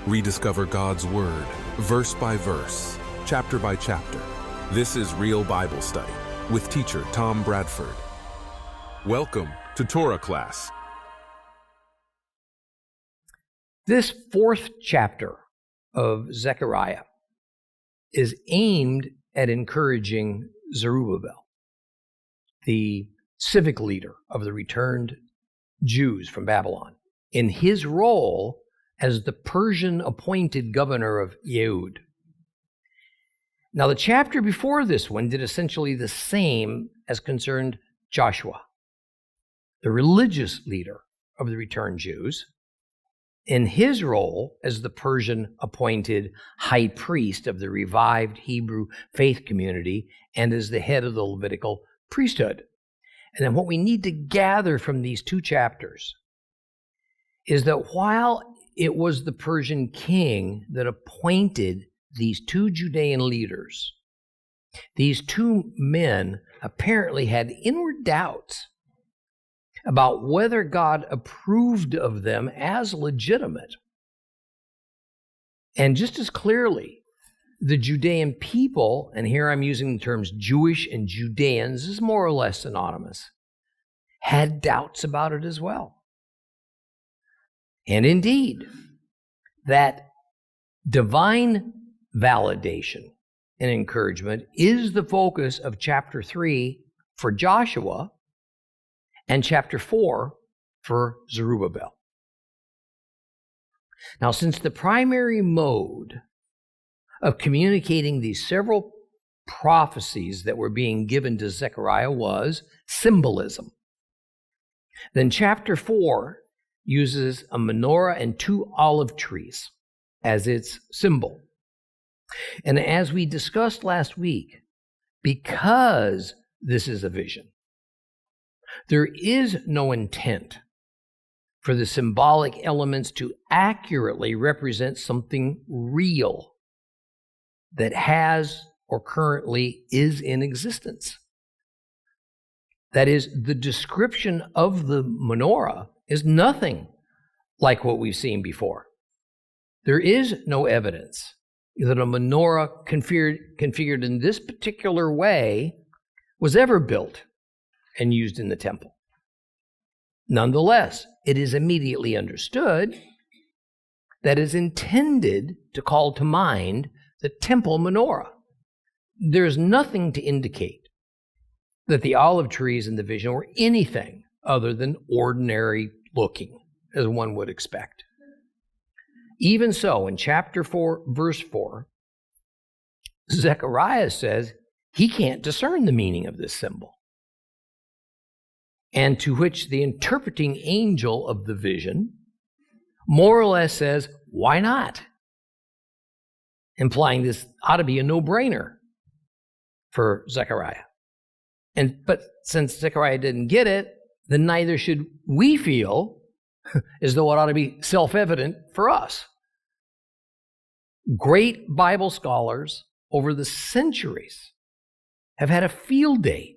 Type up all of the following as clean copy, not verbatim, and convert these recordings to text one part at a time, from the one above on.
Rediscover God's Word, verse by verse, chapter by chapter. This is Real Bible Study with teacher Tom Bradford. Welcome to Torah class. This fourth chapter of Zechariah is aimed at encouraging Zerubbabel, the civic leader of the returned Jews from Babylon, in his role as the Persian-appointed governor of Yehud. Now, the chapter before this one did essentially the same as concerned Joshua, the religious leader of the returned Jews, in his role as the Persian-appointed high priest of the revived Hebrew faith community and as the head of the Levitical priesthood. And then what we need to gather from these two chapters is that while it was the Persian king that appointed these two Judean leaders, these two men apparently had inward doubts about whether God approved of them as legitimate. And just as clearly, the Judean people, and here I'm using the terms Jewish and Judeans, is more or less synonymous, had doubts about it as well. And indeed, that divine validation and encouragement is the focus of chapter 3 for Joshua and chapter 4 for Zerubbabel. Now, since the primary mode of communicating these several prophecies that were being given to Zechariah was symbolism, then chapter 4 uses a menorah and two olive trees as its symbol. And as we discussed last week, because this is a vision, there is no intent for the symbolic elements to accurately represent something real that has or currently is in existence. That is, the description of the menorah is nothing like what we've seen before. There is no evidence that a menorah configured in this particular way was ever built and used in the temple. Nonetheless, it is immediately understood that is intended to call to mind the temple menorah. There's nothing to indicate that the olive trees in the vision were anything other than ordinary looking, as one would expect. Even so, in chapter 4, verse 4, Zechariah says he can't discern the meaning of this symbol. And to which the interpreting angel of the vision more or less says, why not? Implying this ought to be a no-brainer for Zechariah. But since Zechariah didn't get it, then neither should we feel as though it ought to be self-evident for us. Great Bible scholars over the centuries have had a field day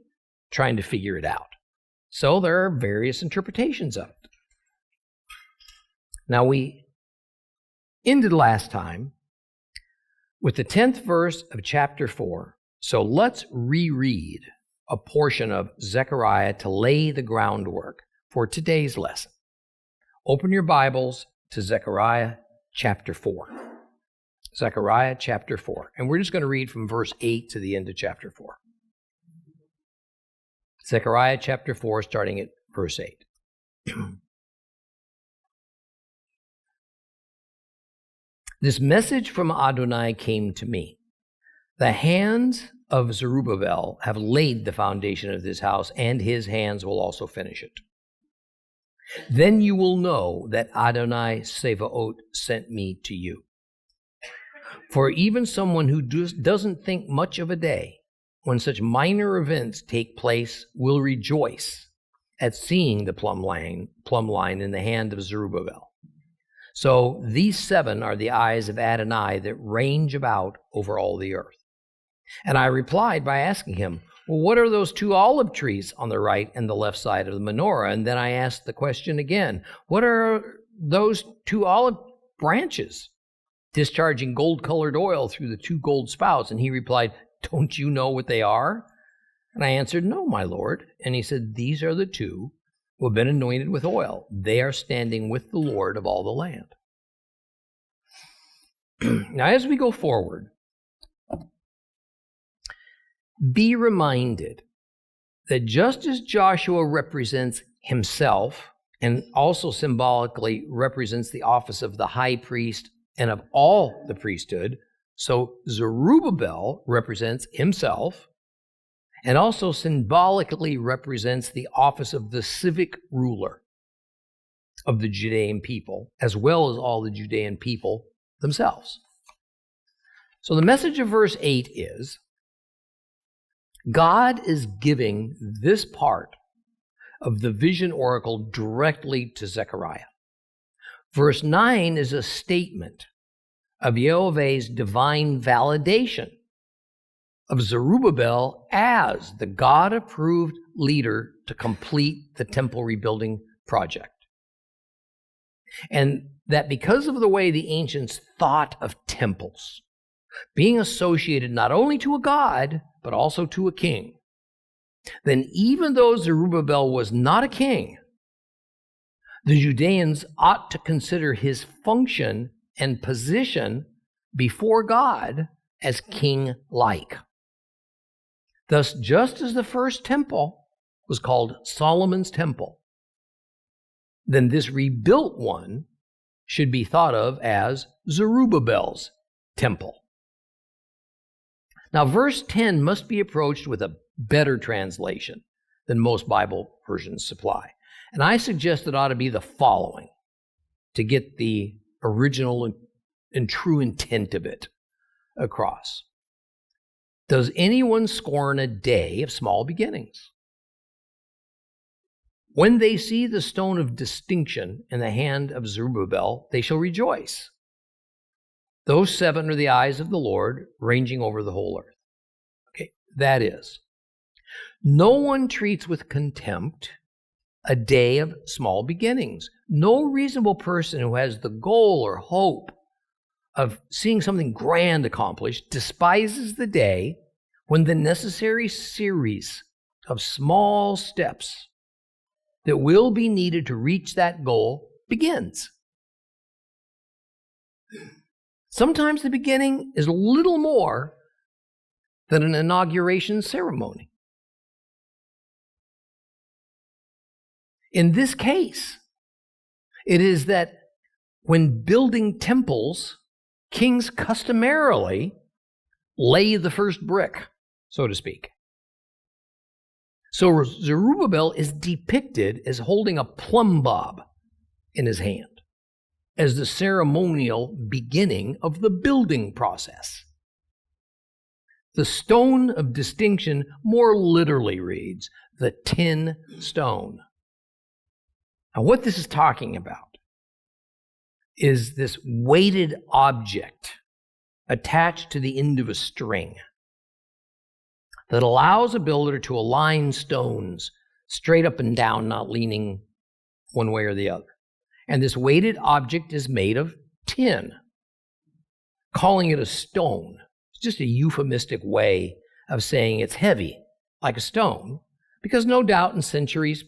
trying to figure it out. So there are various interpretations of it. Now, we ended last time with the 10th verse of chapter 4. So let's reread a portion of Zechariah to lay the groundwork for today's lesson. Open your Bibles to Zechariah chapter 4. Zechariah chapter 4. And we're just going to read from verse 8 to the end of chapter 4. Zechariah chapter 4, starting at verse 8. This message from Adonai came to me. The hands of Zerubbabel have laid the foundation of this house, and his hands will also finish it. Then you will know that Adonai Sevaot sent me to you. For even someone who doesn't think much of a day when such minor events take place will rejoice at seeing the plumb line in the hand of Zerubbabel. So these 7 are the eyes of Adonai that range about over all the earth. And I replied by asking him, well, what are those 2 olive trees on the right and the left side of the menorah? And then I asked the question again, what are those 2 olive branches discharging gold-colored oil through the 2 gold spouts. And he replied, "Don't you know what they are?" And I answered, "No, my lord." And he said, "These are the 2 who have been anointed with oil. They are standing with the Lord of all the land." Now, as we go forward, be reminded that just as Joshua represents himself and also symbolically represents the office of the high priest and of all the priesthood, so Zerubbabel represents himself and also symbolically represents the office of the civic ruler of the Judean people, as well as all the Judean people themselves. So the message of verse 8 is, God is giving this part of the vision oracle directly to Zechariah. Verse 9 is a statement of Yehovah's divine validation of Zerubbabel as the God-approved leader to complete the temple rebuilding project. And that because of the way the ancients thought of temples, being associated not only to a god, but also to a king, then even though Zerubbabel was not a king, the Judeans ought to consider his function and position before God as king-like. Thus, just as the first temple was called Solomon's temple, then this rebuilt one should be thought of as Zerubbabel's temple. Now, verse 10 must be approached with a better translation than most Bible versions supply. And I suggest it ought to be the following to get the original and true intent of it across. Does anyone scorn a day of small beginnings? When they see the stone of distinction in the hand of Zerubbabel, they shall rejoice. Those 7 are the eyes of the Lord, ranging over the whole earth. Okay, that is, no one treats with contempt a day of small beginnings. No reasonable person who has the goal or hope of seeing something grand accomplished despises the day when the necessary series of small steps that will be needed to reach that goal begins. Sometimes the beginning is little more than an inauguration ceremony. In this case, it is that when building temples, kings customarily lay the first brick, so to speak. So Zerubbabel is depicted as holding a plumb bob in his hand as the ceremonial beginning of the building process. The stone of distinction more literally reads, the 10 stone. Now, what this is talking about is this weighted object attached to the end of a string that allows a builder to align stones straight up and down, not leaning one way or the other. And this weighted object is made of tin. Calling it a stone is just a euphemistic way of saying it's heavy, like a stone, because no doubt in centuries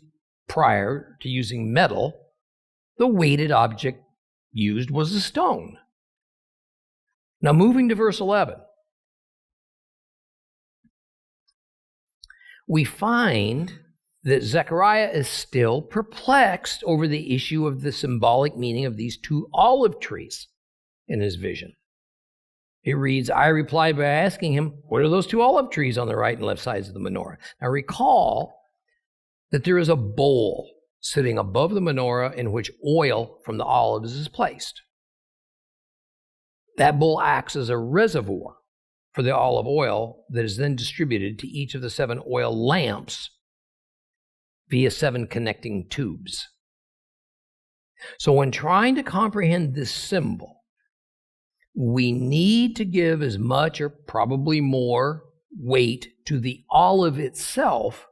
prior to using metal, the weighted object used was a stone. Now, moving to verse 11, we find that Zechariah is still perplexed over the issue of the symbolic meaning of these 2 olive trees in his vision. It reads, I replied by asking him, what are those 2 olive trees on the right and left sides of the menorah? Now recall that there is a bowl sitting above the menorah in which oil from the olives is placed. That bowl acts as a reservoir for the olive oil that is then distributed to each of the 7 oil lamps via 7 connecting tubes. So when trying to comprehend this symbol, we need to give as much or probably more weight to the olive itself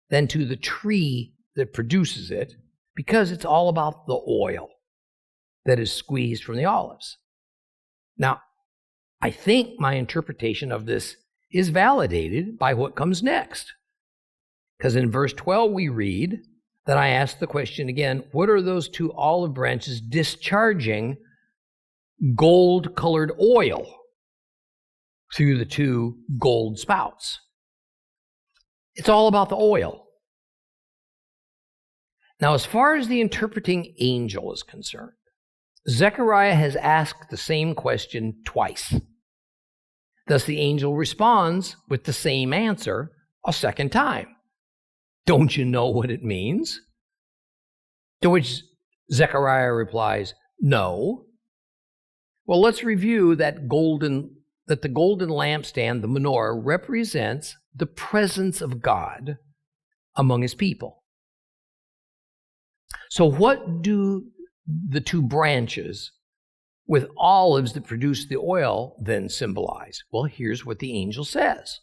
than to the tree that produces it, because it's all about the oil that is squeezed from the olives. Now, I think my interpretation of this is validated by what comes next. Because in verse 12 we read that I ask the question again, what are those two olive branches discharging gold-colored oil through the two gold spouts? It's all about the oil. Now, as far as the interpreting angel is concerned, Zechariah has asked the same question twice. Thus, the angel responds with the same answer a second time. Don't you know what it means? To which Zechariah replies, no. Well, let's review that the golden lampstand, the menorah, represents the presence of God among his people. So what do the two branches with olives that produce the oil then symbolize? Well, here's what the angel says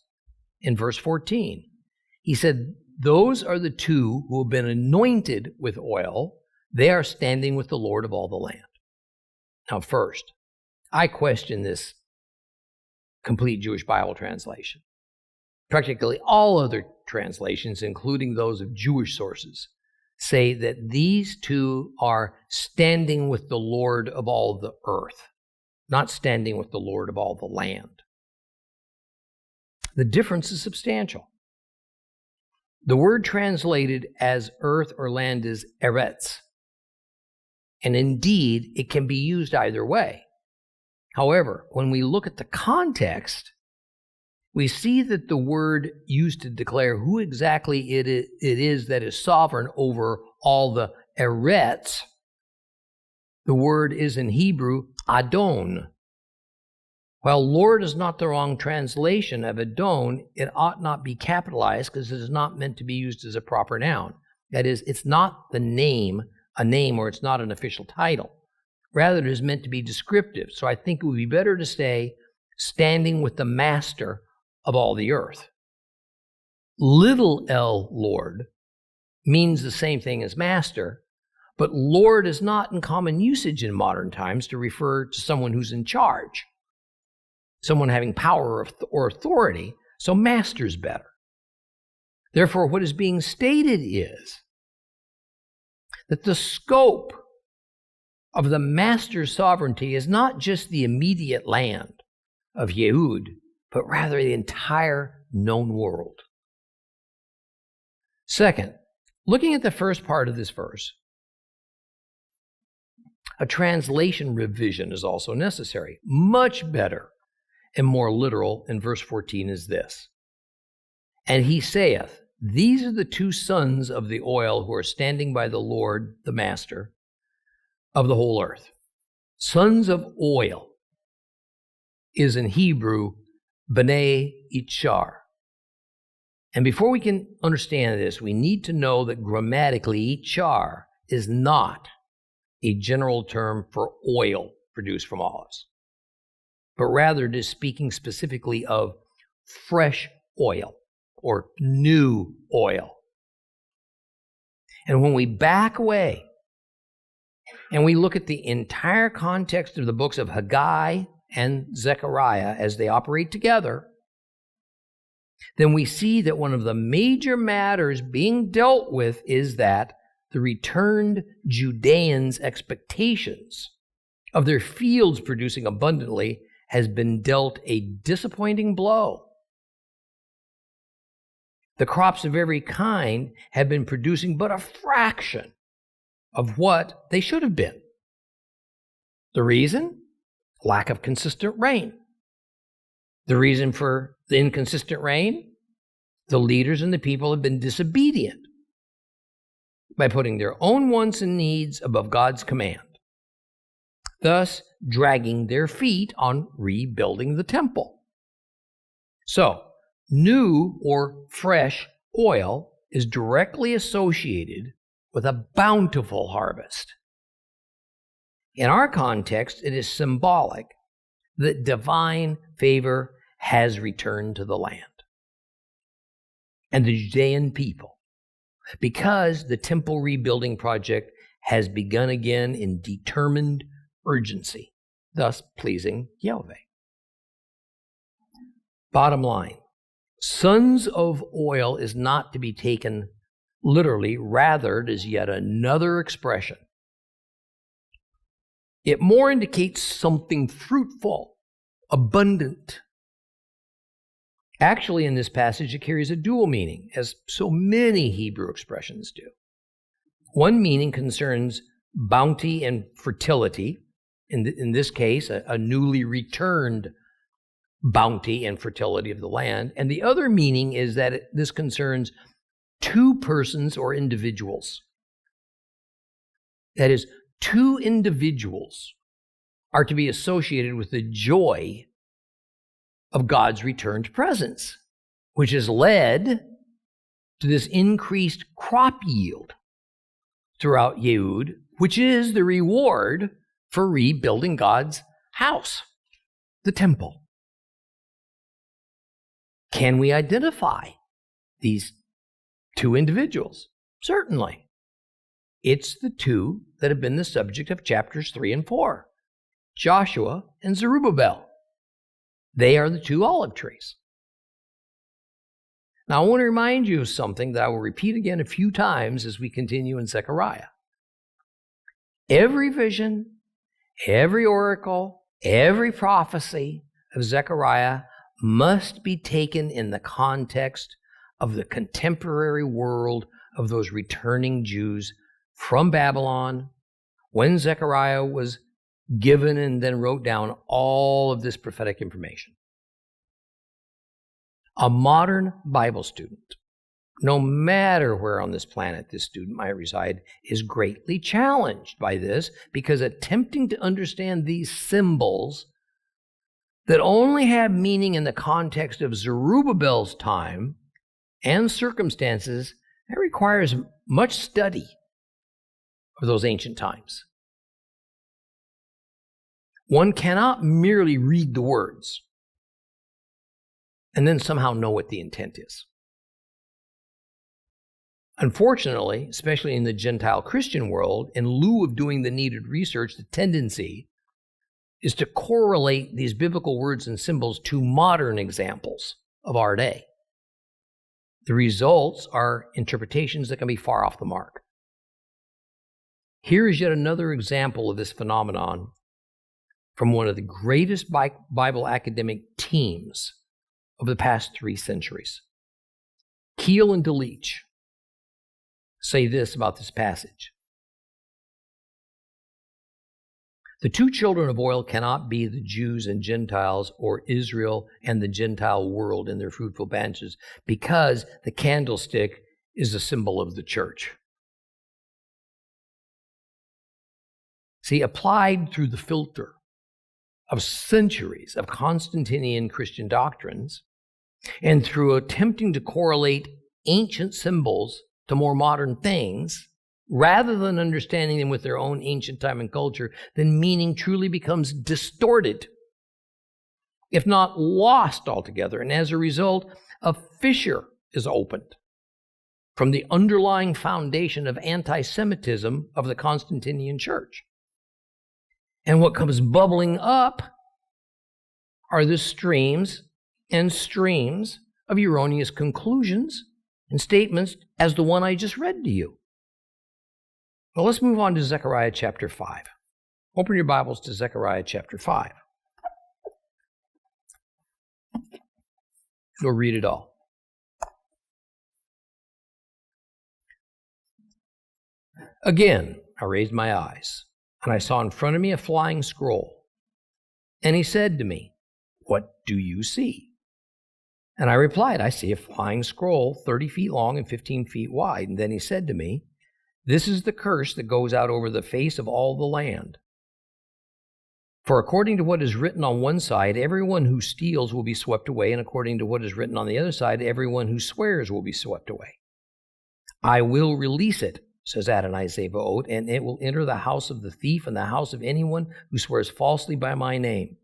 in verse 14. He said, those are the two who have been anointed with oil. They are standing with the Lord of all the land. Now, first, I question this complete Jewish Bible translation. Practically all other translations, including those of Jewish sources, say that these two are standing with the Lord of all the earth, not standing with the Lord of all the land. The difference is substantial. The word translated as earth or land is eretz, and indeed it can be used either way. However, when we look at the context, we see that the word used to declare who exactly it is that is sovereign over all the eretz, the word is in Hebrew Adon. While Lord is not the wrong translation of Adon, it ought not be capitalized because it is not meant to be used as a proper noun. That is, it's not a name, or it's not an official title. Rather, it is meant to be descriptive. So I think it would be better to say, standing with the master of all the earth. Little L, Lord, means the same thing as master, but Lord is not in common usage in modern times to refer to someone who's in charge, someone having power or authority, so master's better. Therefore, what is being stated is that the scope of the master's sovereignty is not just the immediate land of Yehud, but rather the entire known world. Second, looking at the first part of this verse, a translation revision is also necessary. Much better and more literal in verse 14 is this. And he saith, these are the two sons of the oil who are standing by the Lord, the master of the whole earth. Sons of oil is in Hebrew, B'nai Ichar. And before we can understand this, we need to know that grammatically, Ichar is not a general term for oil produced from olives, but rather it is speaking specifically of fresh oil or new oil. And when we back away and we look at the entire context of the books of Haggai and Zechariah as they operate together, then we see that one of the major matters being dealt with is that the returned Judeans' expectations of their fields producing abundantly has been dealt a disappointing blow. The crops of every kind have been producing but a fraction of what they should have been. The reason? Lack of consistent rain. The reason for the inconsistent rain? The leaders and the people have been disobedient by putting their own wants and needs above God's command, thus dragging their feet on rebuilding the temple. So, new or fresh oil is directly associated with a bountiful harvest. In our context, it is symbolic that divine favor has returned to the land and the Judean people, because the temple rebuilding project has begun again in determined urgency. thus pleasing Yahweh. Bottom line, sons of oil is not to be taken literally, rather it is yet another expression. It more indicates something fruitful, abundant. Actually, in this passage, it carries a dual meaning, as so many Hebrew expressions do. One meaning concerns bounty and fertility, in this case, a newly returned bounty and fertility of the land. And the other meaning is that this concerns two persons or individuals. That is, two individuals are to be associated with the joy of God's returned presence, which has led to this increased crop yield throughout Yehud, which is the reward for rebuilding God's house, the temple. Can we identify these two individuals? Certainly. It's the two that have been the subject of chapters 3 and 4, Joshua and Zerubbabel. They are the two olive trees. Now, I want to remind you of something that I will repeat again a few times as we continue in Zechariah. Every vision, every oracle, every prophecy of Zechariah must be taken in the context of the contemporary world of those returning Jews from Babylon, when Zechariah was given and then wrote down all of this prophetic information. A modern Bible student, no matter where on this planet this student might reside, is greatly challenged by this, because attempting to understand these symbols that only have meaning in the context of Zerubbabel's time and circumstances, that requires much study of those ancient times. One cannot merely read the words and then somehow know what the intent is. Unfortunately, especially in the Gentile Christian world, in lieu of doing the needed research, the tendency is to correlate these biblical words and symbols to modern examples of our day. The results are interpretations that can be far off the mark. Here is yet another example of this phenomenon from one of the greatest Bible academic teams of the past 3 centuries. Keel and DeLeach say this about this passage. The two children of oil cannot be the Jews and Gentiles, or Israel and the Gentile world in their fruitful branches, because the candlestick is a symbol of the church. See, applied through the filter of centuries of Constantinian Christian doctrines, and through attempting to correlate ancient symbols to more modern things, rather than understanding them with their own ancient time and culture, then meaning truly becomes distorted, if not lost altogether. And as a result, a fissure is opened from the underlying foundation of anti-Semitism of the Constantinian Church. And what comes bubbling up are the streams and streams of erroneous conclusions and statements as the one I just read to you. Well, let's move on to Zechariah chapter 5. Open your Bibles to Zechariah chapter 5. Go read it all. Again, I raised my eyes, and I saw in front of me a flying scroll. And he said to me, "What do you see?" And I replied, "I see a flying scroll 30 feet long and 15 feet wide." And then he said to me, "This is the curse that goes out over the face of all the land. For according to what is written on one side, everyone who steals will be swept away, and according to what is written on the other side, everyone who swears will be swept away. I will release it, says Adonai Zebaoth, and it will enter the house of the thief and the house of anyone who swears falsely by my name.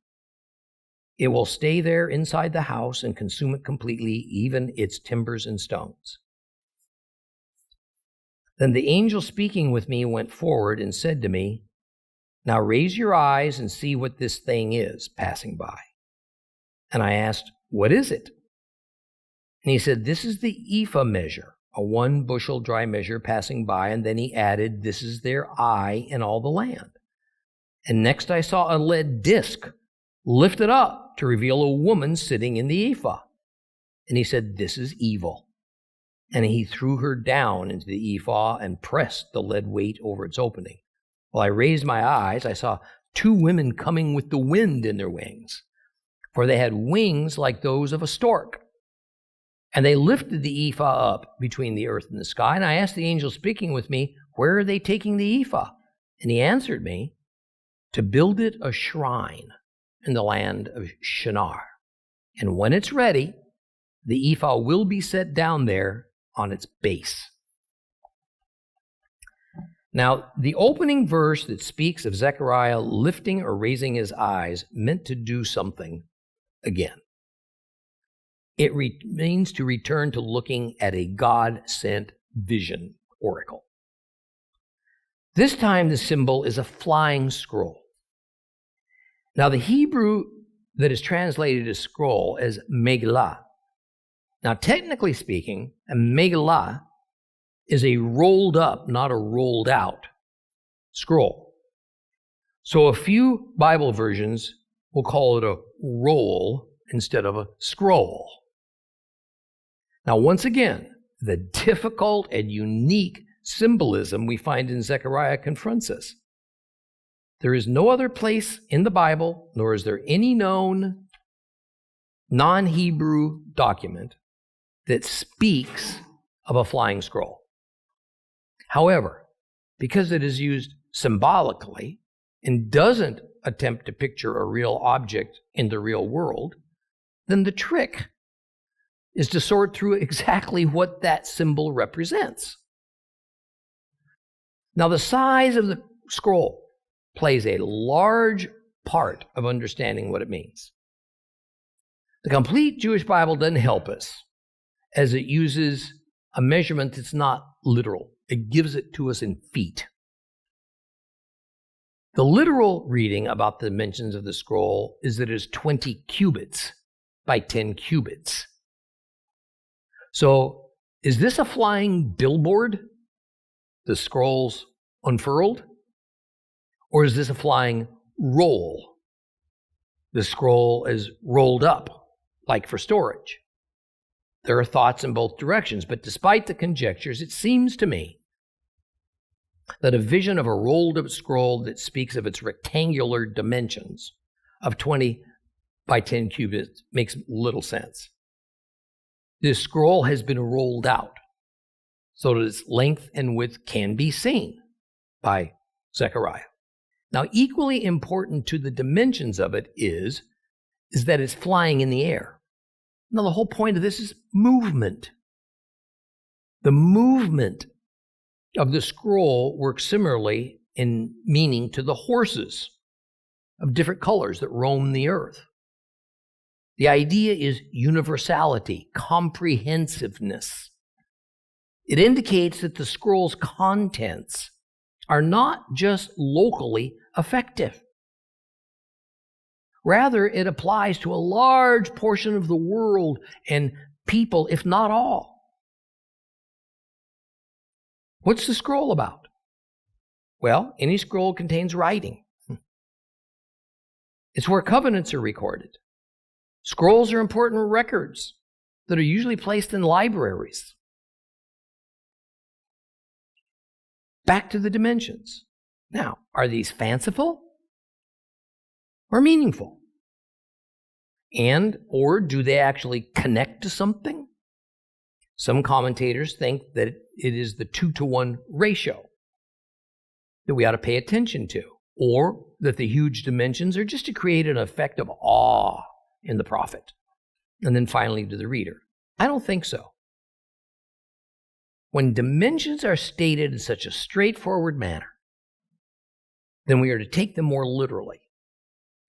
It will stay there inside the house and consume it completely, even its timbers and stones." Then the angel speaking with me went forward and said to me, Now raise your eyes and see what this thing is passing by. And I asked, what is it? And he said, this is the ephah measure, a 1 bushel dry measure passing by. And then he added, this is their eye in all the land. And next I saw a lead disc lifted up to reveal a woman sitting in the ephah. And he said, this is evil. And he threw her down into the ephah and pressed the lead weight over its opening. While I raised my eyes, I saw 2 women coming with the wind in their wings, for they had wings like those of a stork. And they lifted the ephah up between the earth and the sky. And I asked the angel speaking with me, where are they taking the ephah? And he answered me, to build it a shrine in the land of Shinar. And when it's ready, the ephah will be set down there on its base. Now, the opening verse that speaks of Zechariah lifting or raising his eyes meant to do something again. It means to return to looking at a God-sent vision oracle. This time the symbol is a flying scroll. Now, the Hebrew that is translated as scroll is megillah. Now, technically speaking, a megillah is a rolled up, not a rolled out scroll. So a few Bible versions will call it a roll instead of a scroll. Now, once again, the difficult and unique symbolism we find in Zechariah confronts us. There is no other place in the Bible, nor is there any known non-Hebrew document that speaks of a flying scroll. However, because it is used symbolically and doesn't attempt to picture a real object in the real world, then the trick is to sort through exactly what that symbol represents. Now, the size of the scroll plays a large part of understanding what it means. The complete Jewish Bible doesn't help us, as it uses a measurement that's not literal. It gives it to us in feet. The literal reading about the dimensions of the scroll is that it is 20 cubits by 10 cubits. So, is this a flying billboard? The scroll's unfurled? Or is this a flying roll? The scroll is rolled up, like for storage. There are thoughts in both directions, but despite the conjectures, it seems to me that a vision of a rolled up scroll that speaks of its rectangular dimensions of 20 by 10 cubits makes little sense. This scroll has been rolled out so that its length and width can be seen by Zechariah. Now, equally important to the dimensions of it is that it's flying in the air. Now, the whole point of this is movement. The movement of the scroll works similarly in meaning to the horses of different colors that roam the earth. The idea is universality, comprehensiveness. It indicates that the scroll's contents are not just locally effective. Rather, it applies to a large portion of the world and people, if not all. What's the scroll about? Well, any scroll contains writing. It's where covenants are recorded. Scrolls are important records that are usually placed in libraries. Back to the dimensions. Now, are these fanciful or meaningful? Or do they actually connect to something? Some commentators think that it is the 2-to-1 ratio that we ought to pay attention to, or that the huge dimensions are just to create an effect of awe in the prophet, and then finally to the reader. I don't think so. When dimensions are stated in such a straightforward manner, then we are to take them more literally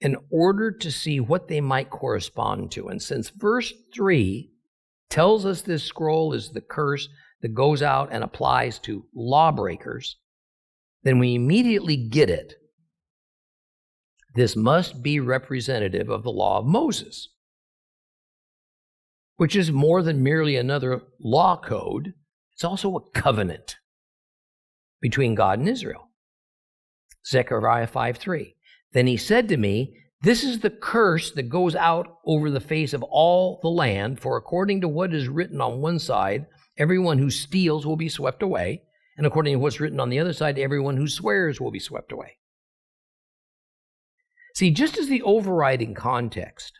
in order to see what they might correspond to. And since verse 3 tells us this scroll is the curse that goes out and applies to lawbreakers, then we immediately get it This must be representative of the law of Moses, which is more than merely another law code. It's also a covenant between God and Israel. Zechariah 5:3. Then he said to me, this is the curse that goes out over the face of all the land, for according to what is written on one side, everyone who steals will be swept away, and according to what's written on the other side, everyone who swears will be swept away. See, just as the overriding context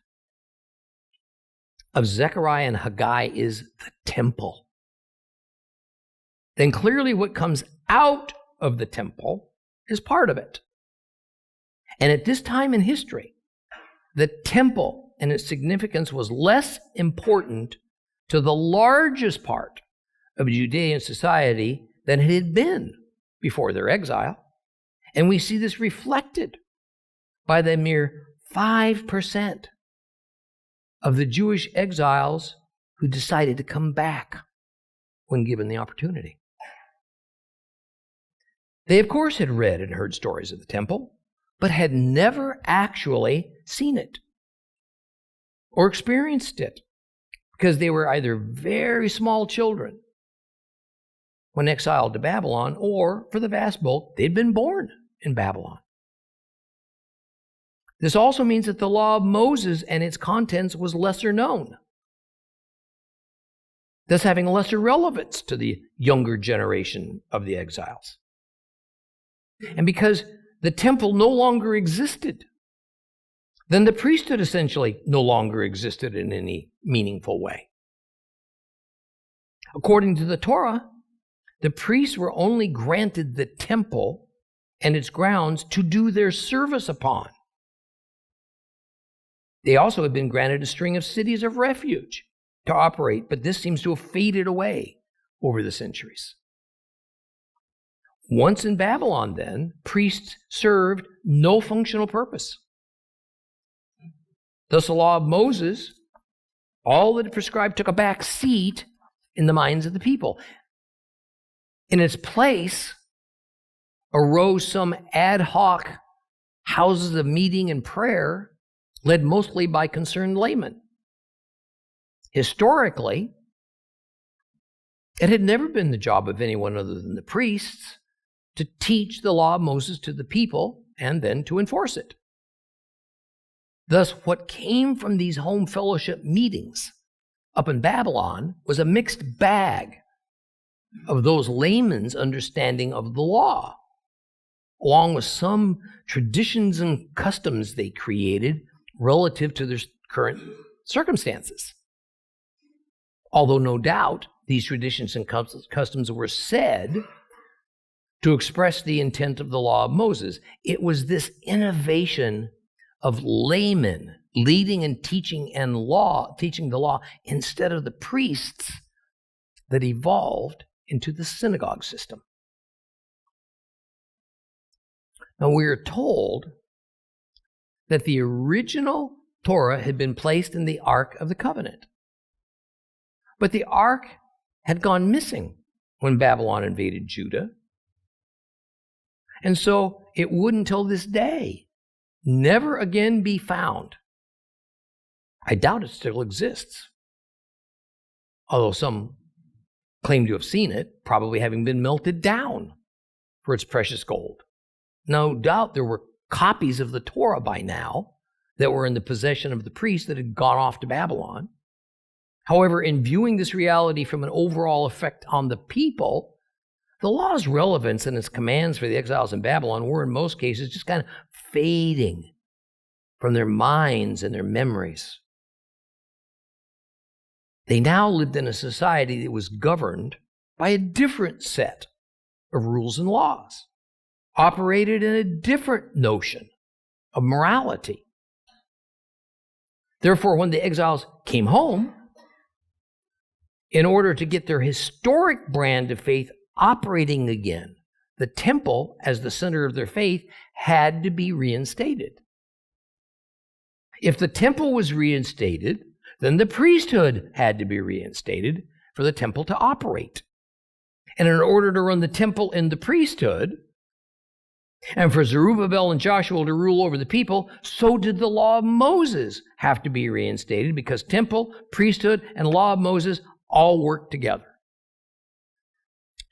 of Zechariah and Haggai is the temple, then clearly what comes out of the temple is part of it. And at this time in history, the temple and its significance was less important to the largest part of Judean society than it had been before their exile. And we see this reflected by the mere 5% of the Jewish exiles who decided to come back when given the opportunity. They, of course, had read and heard stories of the temple, but had never actually seen it or experienced it because they were either very small children when exiled to Babylon, or, for the vast bulk, they'd been born in Babylon. This also means that the law of Moses and its contents was lesser known, thus having lesser relevance to the younger generation of the exiles. And because the temple no longer existed, then the priesthood essentially no longer existed in any meaningful way. According to the Torah, the priests were only granted the temple and its grounds to do their service upon. They also had been granted a string of cities of refuge to operate, but this seems to have faded away over the centuries. Once in Babylon, then, priests served no functional purpose. Thus, the law of Moses, all that it prescribed, took a back seat in the minds of the people. In its place arose some ad hoc houses of meeting and prayer, led mostly by concerned laymen. Historically, it had never been the job of anyone other than the priests to teach the law of Moses to the people and then to enforce it. Thus, what came from these home fellowship meetings up in Babylon was a mixed bag of those laymen's understanding of the law, along with some traditions and customs they created relative to their current circumstances. Although no doubt these traditions and customs were said to express the intent of the law of Moses, it was this innovation of laymen leading and teaching the law instead of the priests that evolved into the synagogue system. Now we are told that the original Torah had been placed in the Ark of the Covenant. But the Ark had gone missing when Babylon invaded Judah. And so it would, until this day, never again be found. I doubt it still exists, although some claim to have seen it, probably having been melted down for its precious gold. No doubt there were copies of the Torah by now that were in the possession of the priests that had gone off to Babylon. However, in viewing this reality from an overall effect on the people, the law's relevance and its commands for the exiles in Babylon were in most cases just kind of fading from their minds and their memories. They now lived in a society that was governed by a different set of rules and laws, operated in a different notion of morality. Therefore, when the exiles came home, in order to get their historic brand of faith operating again, the temple, as the center of their faith, had to be reinstated. If the temple was reinstated, then the priesthood had to be reinstated for the temple to operate. And in order to run the temple and the priesthood, And for Zerubbabel and Joshua to rule over the people, so did the law of Moses have to be reinstated, because temple, priesthood, and law of Moses all work together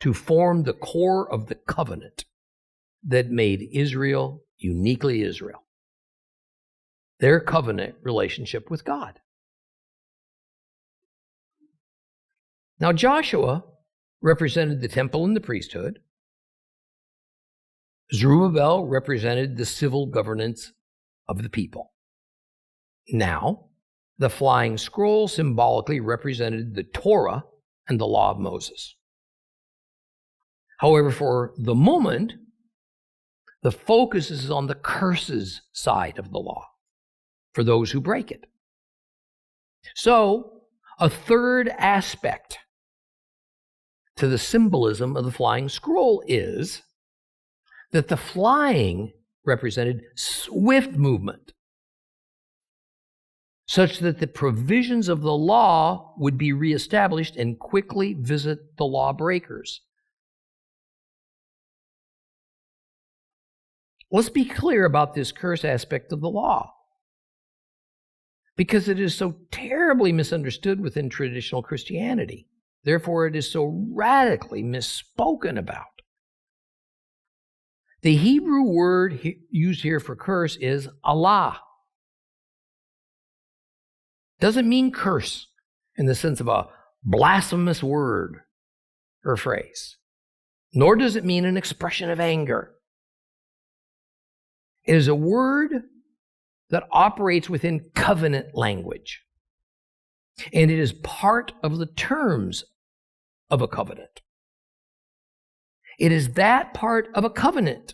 to form the core of the covenant that made Israel uniquely Israel. Their covenant relationship with God. Now, Joshua represented the temple and the priesthood. Zerubbabel represented the civil governance of the people. Now, the flying scroll symbolically represented the Torah and the law of Moses. However, for the moment, the focus is on the curses side of the law for those who break it. So, a third aspect to the symbolism of the flying scroll is that the flying represented swift movement, such that the provisions of the law would be reestablished and quickly visit the lawbreakers. Let's be clear about this curse aspect of the law, because it is so terribly misunderstood within traditional Christianity. Therefore, it is so radically misspoken about. The Hebrew word used here for curse is Allah. Doesn't mean curse in the sense of a blasphemous word or phrase, nor does it mean an expression of anger. It is a word that operates within covenant language, and it is part of the terms of a covenant. It is that part of a covenant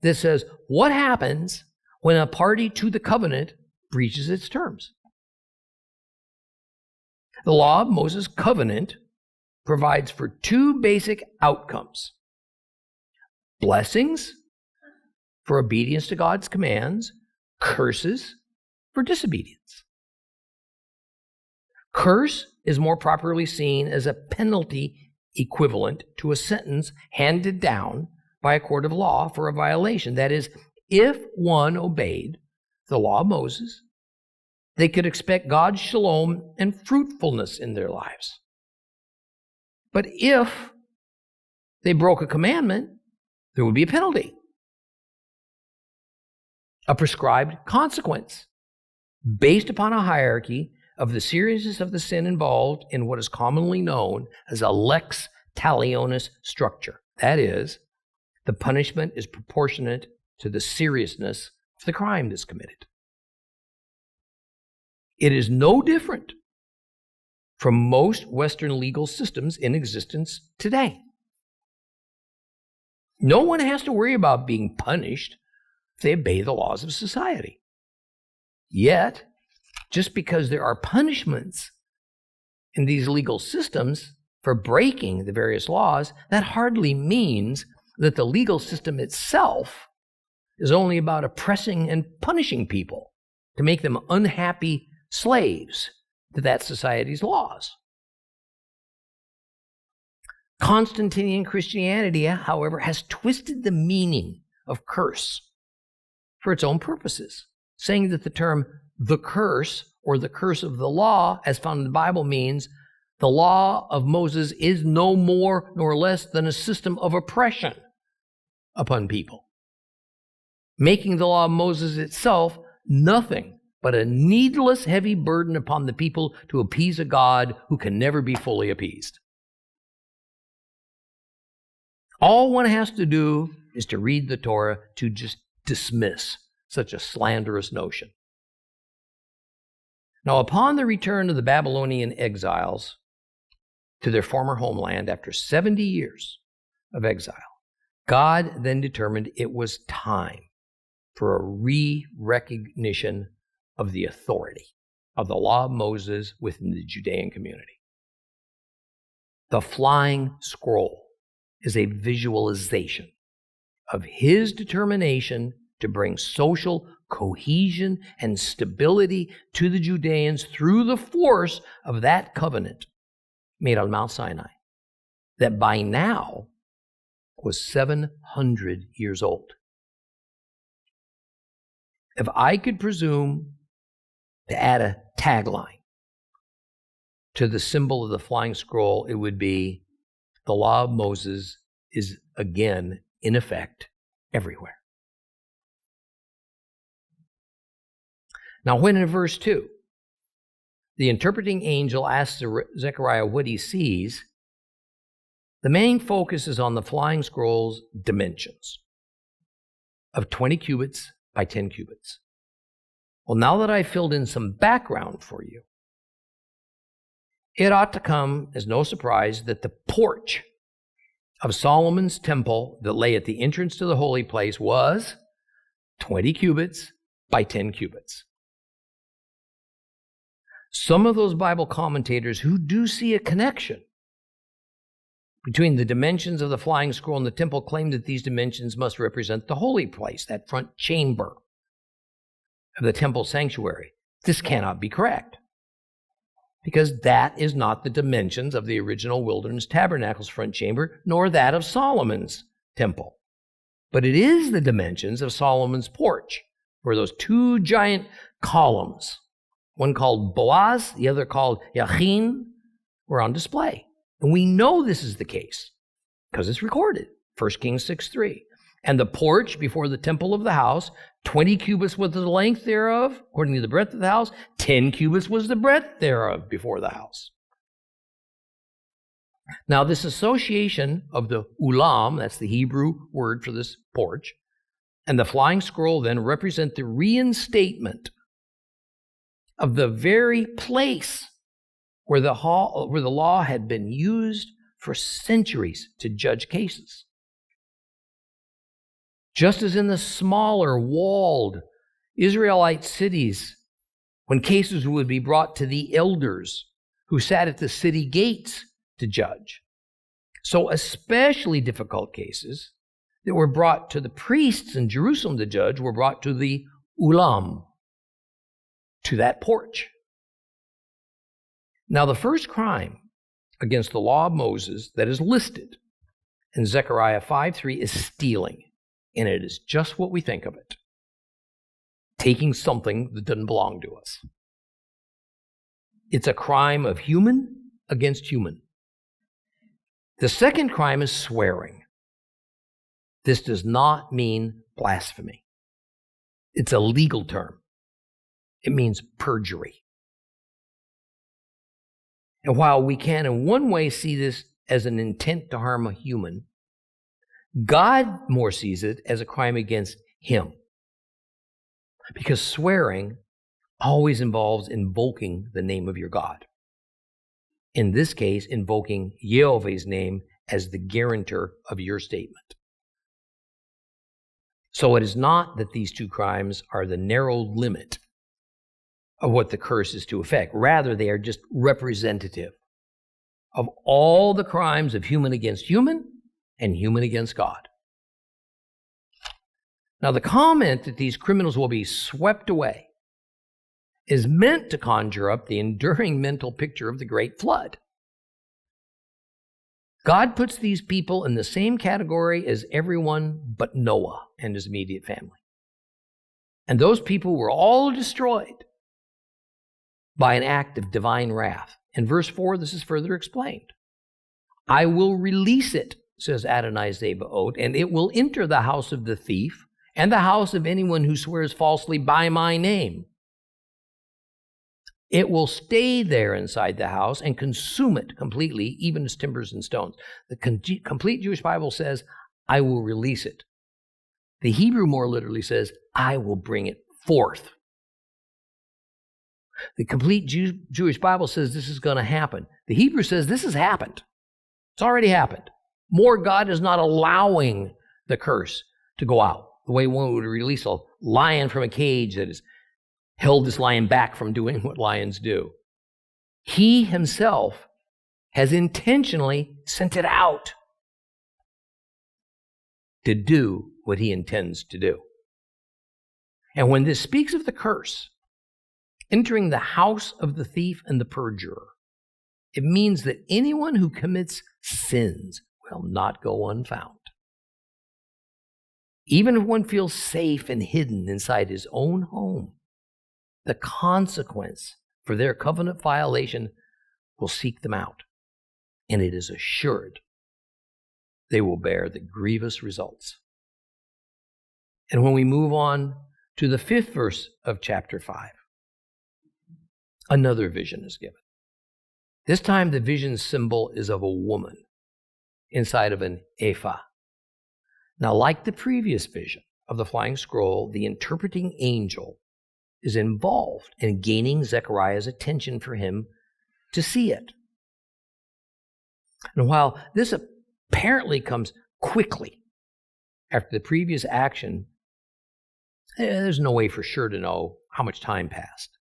that says what happens when a party to the covenant breaches its terms. The law of Moses covenant provides for two basic outcomes: blessings for obedience to God's commands, curses for disobedience. Curse is more properly seen as a penalty equivalent to a sentence handed down by a court of law for a violation. That is, if one obeyed the law of Moses, they could expect God's shalom and fruitfulness in their lives. But if they broke a commandment, there would be a penalty, a prescribed consequence based upon a hierarchy of the seriousness of the sin involved in what is commonly known as a lex talionis structure. That is, the punishment is proportionate to the seriousness of the crime that's committed. It is no different from most Western legal systems in existence today. No one has to worry about being punished if they obey the laws of society. Yet, just because there are punishments in these legal systems for breaking the various laws, that hardly means that the legal system itself is only about oppressing and punishing people to make them unhappy slaves to that society's laws. Constantinian Christianity, however, has twisted the meaning of curse for its own purposes, saying that the term the curse or the curse of the law, as found in the Bible, means the law of Moses is no more nor less than a system of oppression upon people, making the law of Moses itself nothing but a needless heavy burden upon the people to appease a God who can never be fully appeased. All one has to do is to read the Torah to just dismiss such a slanderous notion. Now, upon the return of the Babylonian exiles to their former homeland after 70 years of exile, God then determined it was time for a re-recognition of the authority of the law of Moses within the Judean community. The flying scroll is a visualization of his determination to bring social cohesion and stability to the Judeans through the force of that covenant made on Mount Sinai, that by now was 700 years old. If I could presume to add a tagline to the symbol of the flying scroll, it would be, the law of Moses is again in effect everywhere. Now, when in verse 2, the interpreting angel asks Zechariah what he sees, the main focus is on the flying scroll's dimensions of 20 cubits by 10 cubits. Well, now that I've filled in some background for you, it ought to come as no surprise that the porch of Solomon's temple that lay at the entrance to the holy place was 20 cubits by 10 cubits. Some of those Bible commentators who do see a connection between the dimensions of the flying scroll and the temple claim that these dimensions must represent the holy place, that front chamber of the temple sanctuary. This cannot be correct, because that is not the dimensions of the original wilderness tabernacle's front chamber, nor that of Solomon's temple. But it is the dimensions of Solomon's porch, where those two giant columns, one called Boaz, the other called Yachin, were on display. And we know this is the case because it's recorded, 1 Kings 6:3. And the porch before the temple of the house, 20 cubits was the length thereof, according to the breadth of the house, 10 cubits was the breadth thereof before the house. Now, this association of the ulam, that's the Hebrew word for this porch, and the flying scroll then represent the reinstatement of the very place where the law had been used for centuries to judge cases. Just as in the smaller walled Israelite cities, when cases would be brought to the elders who sat at the city gates to judge, so especially difficult cases that were brought to the priests in Jerusalem to judge were brought to the ulam, to that porch. Now, the first crime against the law of Moses that is listed in Zechariah 5:3 is stealing. And it is just what we think of it. Taking something that doesn't belong to us. It's a crime of human against human. The second crime is swearing. This does not mean blasphemy. It's a legal term. It means perjury. And while we can in one way see this as an intent to harm a human, God more sees it as a crime against him. Because swearing always involves invoking the name of your God. In this case, invoking Yehovah's name as the guarantor of your statement. So it is not that these two crimes are the narrow limit of what the curse is to affect. Rather, they are just representative of all the crimes of human against human and human against God. Now, the comment that these criminals will be swept away is meant to conjure up the enduring mental picture of the great flood. God puts these people in the same category as everyone but Noah and his immediate family. And those people were all destroyed by an act of divine wrath. In verse 4, this is further explained. I will release it, says Adonai Zebaoth, and it will enter the house of the thief and the house of anyone who swears falsely by my name. It will stay there inside the house and consume it completely, even as timbers and stones. The complete Jewish Bible says, I will release it. The Hebrew more literally says, I will bring it forth. The complete Jewish Bible says this is going to happen. The Hebrew says this has happened. It's already happened. More, God is not allowing the curse to go out, the way one would release a lion from a cage that has held this lion back from doing what lions do. He himself has intentionally sent it out to do what he intends to do. And when this speaks of the curse entering the house of the thief and the perjurer, it means that anyone who commits sins will not go unfound. Even if one feels safe and hidden inside his own home, the consequence for their covenant violation will seek them out, and it is assured they will bear the grievous results. And when we move on to the 5th verse of chapter 5, another vision is given. This time the vision symbol is of a woman inside of an ephah. Now, like the previous vision of the flying scroll, the interpreting angel is involved in gaining Zechariah's attention for him to see it. And while this apparently comes quickly after the previous action, there's no way for sure to know how much time passed.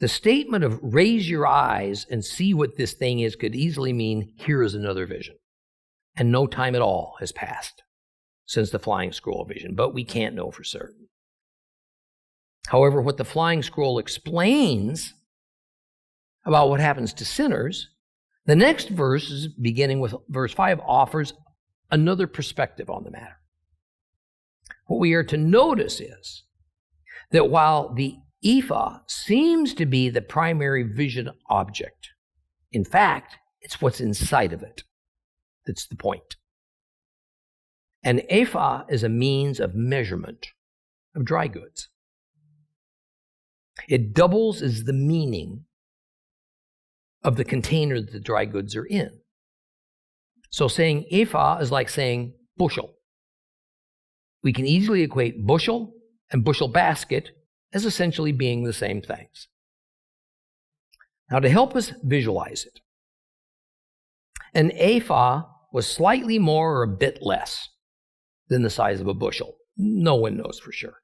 The statement of raise your eyes and see what this thing is could easily mean here is another vision. And no time at all has passed since the flying scroll vision, but we can't know for certain. However, what the flying scroll explains about what happens to sinners, the next verse, beginning with verse 5, offers another perspective on the matter. What we are to notice is that while the ephah seems to be the primary vision object, in fact, it's what's inside of it that's the point. An ephah is a means of measurement of dry goods. It doubles as the meaning of the container that the dry goods are in. So saying ephah is like saying bushel. We can easily equate bushel and bushel basket as essentially being the same things. Now, to help us visualize it, an ephah was slightly more or a bit less than the size of a bushel. No one knows for sure.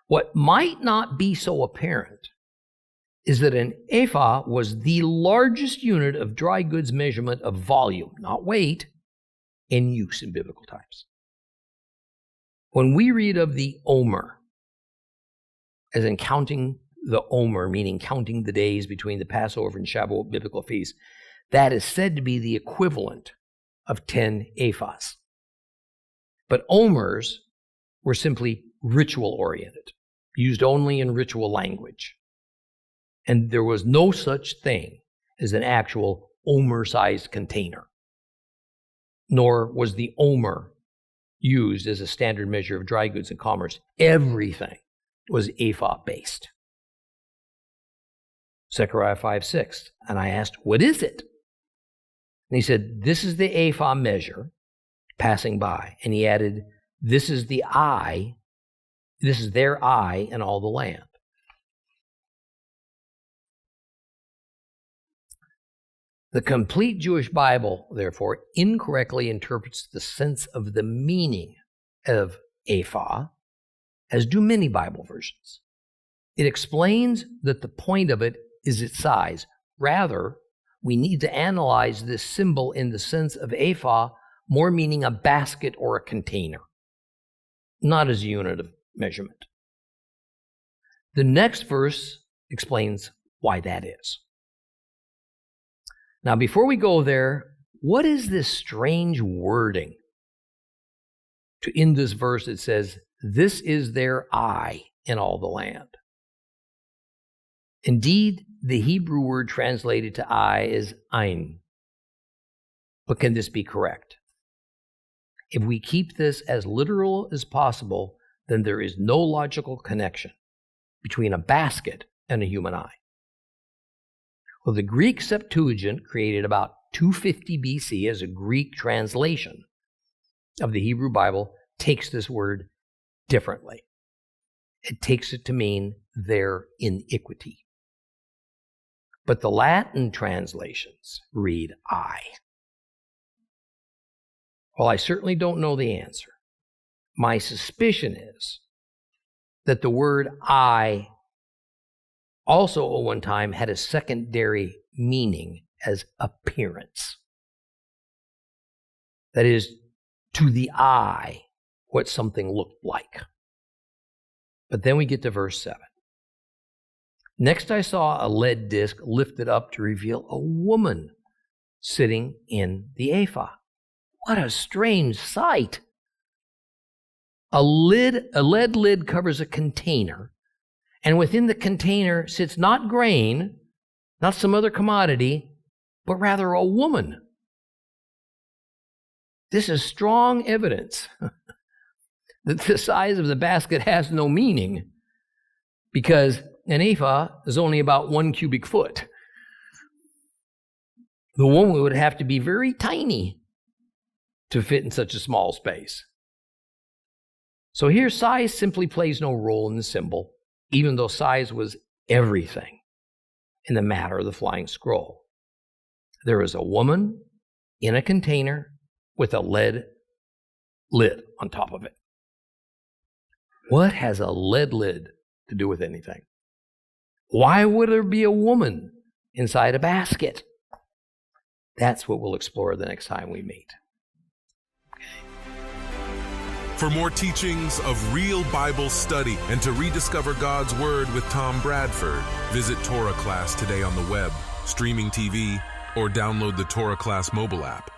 What might not be so apparent is that an ephah was the largest unit of dry goods measurement of volume, not weight, in use in biblical times. When we read of the omer, as in counting the omer, meaning counting the days between the Passover and Shavuot biblical feasts, that is said to be the equivalent of 10 ephahs. But omers were simply ritual-oriented, used only in ritual language. And there was no such thing as an actual omer-sized container, nor was the omer used as a standard measure of dry goods in commerce. Everything was ephah-based. Zechariah 5:6, and I asked, what is it? And he said, this is the ephah measure passing by. And he added, this is the eye, this is their eye in all the land. The complete Jewish Bible, therefore, incorrectly interprets the sense of the meaning of ephah, as do many Bible versions. It explains that the point of it is its size. Rather, we need to analyze this symbol in the sense of ephah, more meaning a basket or a container, not as a unit of measurement. The next verse explains why that is. Now, before we go there, what is this strange wording? To end this verse, it says, this is their eye in all the land. Indeed, the Hebrew word translated to eye is ein. But can this be correct? If we keep this as literal as possible, then there is no logical connection between a basket and a human eye. Well, the Greek Septuagint, created about 250 BC as a Greek translation of the Hebrew Bible, takes this word differently. It takes it to mean their iniquity. But the Latin translations read eye. Well, I certainly don't know the answer. My suspicion is that the word eye also at one time had a secondary meaning as appearance. That is, to the eye, what something looked like. But then we get to verse 7. Next I saw a lead disc lifted up to reveal a woman sitting in the ephah. What a strange sight. A lead lid covers a container, and within the container sits not grain, not some other commodity, but rather a woman. This is strong evidence that the size of the basket has no meaning, because an ephah is only about 1 cubic foot. The woman would have to be very tiny to fit in such a small space. So here, size simply plays no role in the symbol, even though size was everything in the matter of the flying scroll. There is a woman in a container with a lead lid on top of it. What has a lead lid to do with anything? Why would there be a woman inside a basket? That's what we'll explore the next time we meet. For more teachings of real Bible study and to rediscover God's Word with Tom Bradford, visit Torah Class today on the web, streaming TV, or download the Torah Class mobile app.